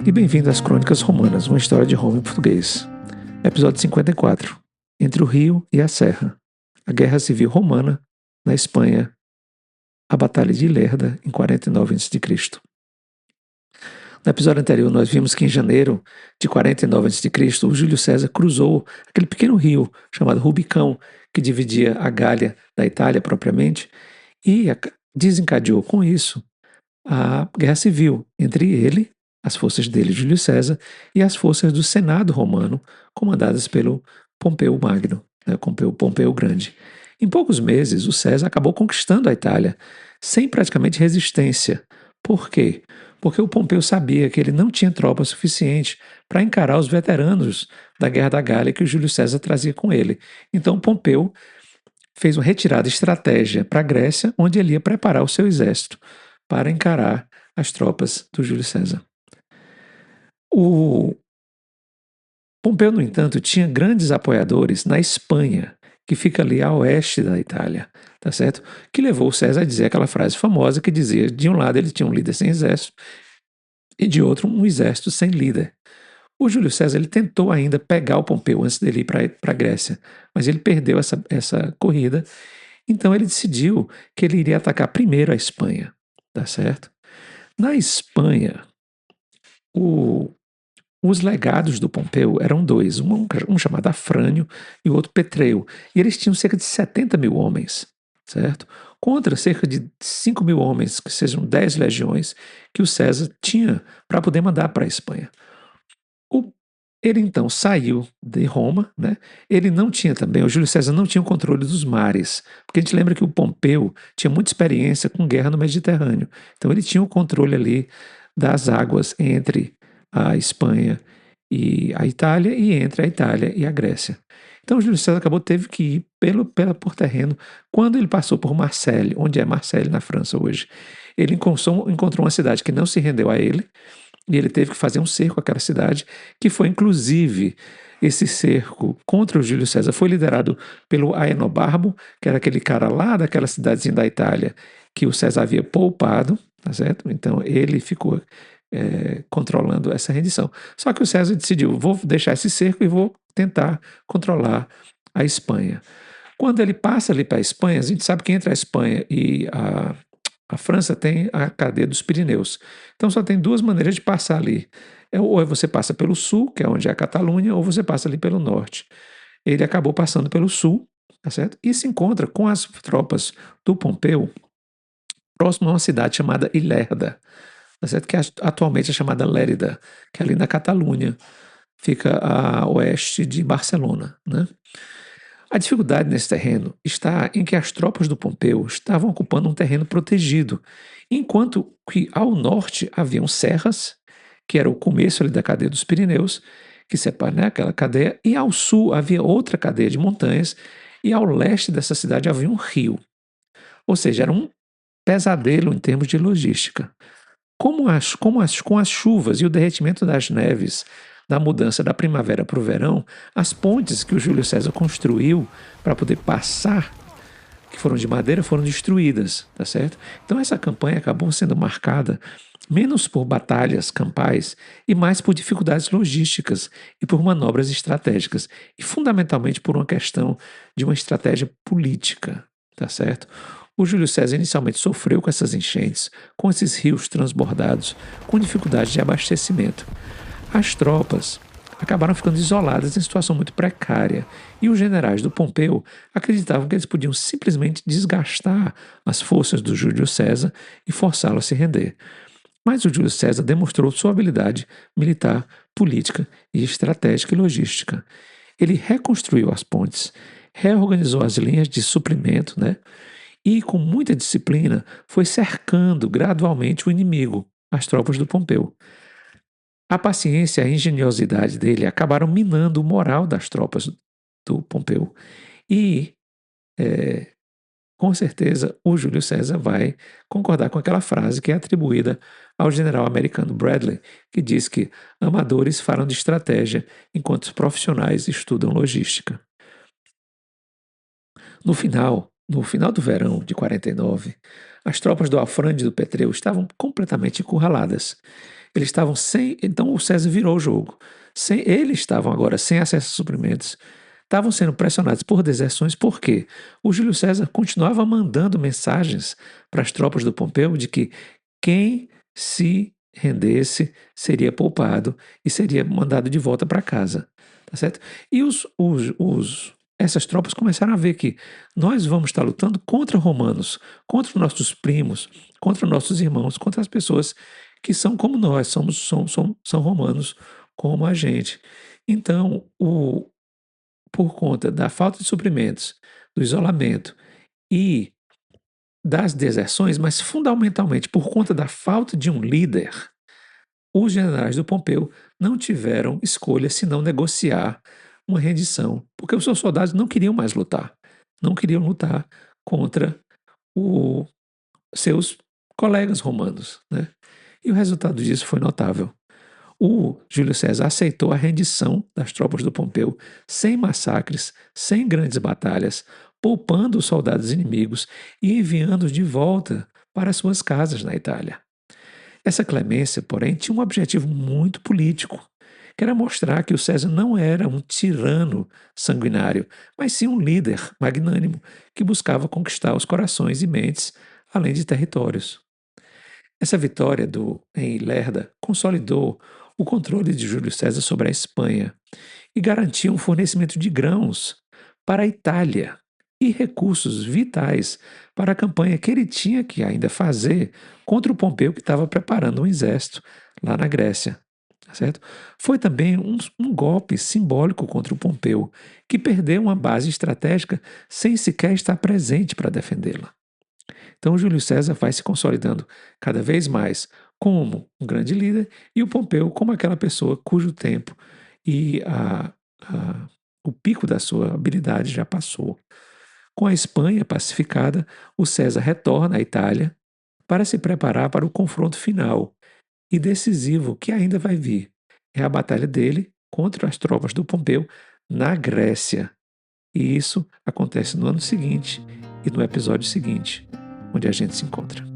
E bem-vindo às Crônicas Romanas, uma história de Roma em português. Episódio 54. Entre o Rio e a Serra. A Guerra Civil Romana, na Espanha. A Batalha de Ilerda, em 49 a.C. No episódio anterior, nós vimos que em janeiro de 49 a.C., o Júlio César cruzou aquele pequeno rio chamado Rubicão, que dividia a Gália da Itália propriamente, e desencadeou com isso a Guerra Civil entre ele, as forças dele, Júlio César, e as forças do Senado romano, comandadas pelo Pompeu Magno, Pompeu Grande. Em poucos meses, o César acabou conquistando a Itália, sem praticamente resistência. Por quê? Porque o Pompeu sabia que ele não tinha tropa suficiente para encarar os veteranos da Guerra da Gália que o Júlio César trazia com ele. Então, Pompeu fez uma retirada estratégia para a Grécia, onde ele ia preparar o seu exército para encarar as tropas do Júlio César. O Pompeu, no entanto, tinha grandes apoiadores na Espanha, que fica ali a oeste da Itália, tá certo? Que levou o César a dizer aquela frase famosa que dizia, de um lado ele tinha um líder sem exército e de outro um exército sem líder. O Júlio César ele tentou ainda pegar o Pompeu antes dele ir para a Grécia, mas ele perdeu essa corrida, então ele decidiu que ele iria atacar primeiro a Espanha, tá certo? Na Espanha, os legados do Pompeu eram dois, um chamado Afrânio e o outro Petreu, e eles tinham cerca de 70 mil homens, certo? Contra cerca de 5 mil homens, que sejam 10 legiões, que o César tinha para poder mandar para a Espanha. Ele então saiu de Roma, né? Ele não tinha também, o Júlio César não tinha o controle dos mares, porque a gente lembra que o Pompeu tinha muita experiência com guerra no Mediterrâneo, então ele tinha o controle ali das águas entre a Espanha e a Itália e entre a Itália e a Grécia. Então o Júlio César teve que ir por terreno. Quando ele passou por Marseille, onde é Marseille na França hoje, ele encontrou uma cidade que não se rendeu a ele, e ele teve que fazer um cerco àquela cidade, que foi inclusive esse cerco contra o Júlio César foi liderado pelo Aenobarbo, que era aquele cara lá daquela cidadezinha da Itália que o César havia poupado, tá certo? Então ele ficou controlando essa rendição. Só que o César decidiu, vou deixar esse cerco e vou tentar controlar a Espanha. Quando ele passa ali para a Espanha, a gente sabe que entre a Espanha e a França tem a cadeia dos Pirineus. Então só tem duas maneiras de passar ali. Ou você passa pelo sul, que é onde é a Catalunha, ou você passa ali pelo norte. Ele acabou passando pelo sul, tá certo? E se encontra com as tropas do Pompeu próximo a uma cidade chamada Ilerda, tá certo? Que atualmente é chamada Lérida, que é ali na Catalunha, fica a oeste de Barcelona, né? A dificuldade nesse terreno está em que as tropas do Pompeu estavam ocupando um terreno protegido, enquanto que ao norte haviam serras, que era o começo ali da cadeia dos Pirineus, que separa, né, aquela cadeia, e ao sul havia outra cadeia de montanhas, e ao leste dessa cidade havia um rio. Ou seja, era um pesadelo em termos de logística. Com as chuvas e o derretimento das neves da mudança da primavera para o verão, as pontes que o Júlio César construiu para poder passar, que foram de madeira, foram destruídas, tá certo? Então essa campanha acabou sendo marcada menos por batalhas campais e mais por dificuldades logísticas e por manobras estratégicas, e fundamentalmente por uma questão de uma estratégia política, tá certo? O Júlio César inicialmente sofreu com essas enchentes, com esses rios transbordados, com dificuldade de abastecimento. As tropas acabaram ficando isoladas em situação muito precária, e os generais do Pompeu acreditavam que eles podiam simplesmente desgastar as forças do Júlio César e forçá-lo a se render. Mas o Júlio César demonstrou sua habilidade militar, política e estratégica e logística. Ele reconstruiu as pontes, reorganizou as linhas de suprimento, né? E, com muita disciplina, foi cercando gradualmente o inimigo, as tropas do Pompeu. A paciência e a engenhosidade dele acabaram minando o moral das tropas do Pompeu. E, com certeza, o Júlio César vai concordar com aquela frase que é atribuída ao general americano Bradley, que diz que amadores falam de estratégia enquanto os profissionais estudam logística. No final do verão de 49, as tropas do Afrânio e do Petreu estavam completamente encurraladas. Eles estavam sem. Então o César virou o jogo. Eles estavam agora sem acesso a suprimentos, estavam sendo pressionados por deserções, porque o Júlio César continuava mandando mensagens para as tropas do Pompeu de que quem se rendesse seria poupado e seria mandado de volta para casa. Tá certo? E essas tropas começaram a ver que nós vamos estar lutando contra romanos, contra os nossos primos, contra nossos irmãos, contra as pessoas que são como nós, são romanos como a gente. Então, por conta da falta de suprimentos, do isolamento e das deserções, mas fundamentalmente por conta da falta de um líder, os generais do Pompeu não tiveram escolha senão negociar uma rendição, porque os seus soldados não queriam mais lutar, não queriam lutar contra os seus colegas romanos, né? E o resultado disso foi notável. O Júlio César aceitou a rendição das tropas do Pompeu sem massacres, sem grandes batalhas, poupando os soldados inimigos e enviando-os de volta para suas casas na Itália. Essa clemência, porém, tinha um objetivo muito político, que era mostrar que o César não era um tirano sanguinário, mas sim um líder magnânimo que buscava conquistar os corações e mentes, além de territórios. Essa vitória em Ilerda consolidou o controle de Júlio César sobre a Espanha e garantia um fornecimento de grãos para a Itália e recursos vitais para a campanha que ele tinha que ainda fazer contra o Pompeu, que estava preparando um exército lá na Grécia. Certo? Foi também um golpe simbólico contra o Pompeu, que perdeu uma base estratégica sem sequer estar presente para defendê-la. Então, Júlio César vai se consolidando cada vez mais como um grande líder e o Pompeu como aquela pessoa cujo tempo e o pico da sua habilidade já passou. Com a Espanha pacificada, o César retorna à Itália para se preparar para o confronto final e decisivo que ainda vai vir. É a batalha dele contra as tropas do Pompeu na Grécia. E isso acontece no ano seguinte e no episódio seguinte, onde a gente se encontra.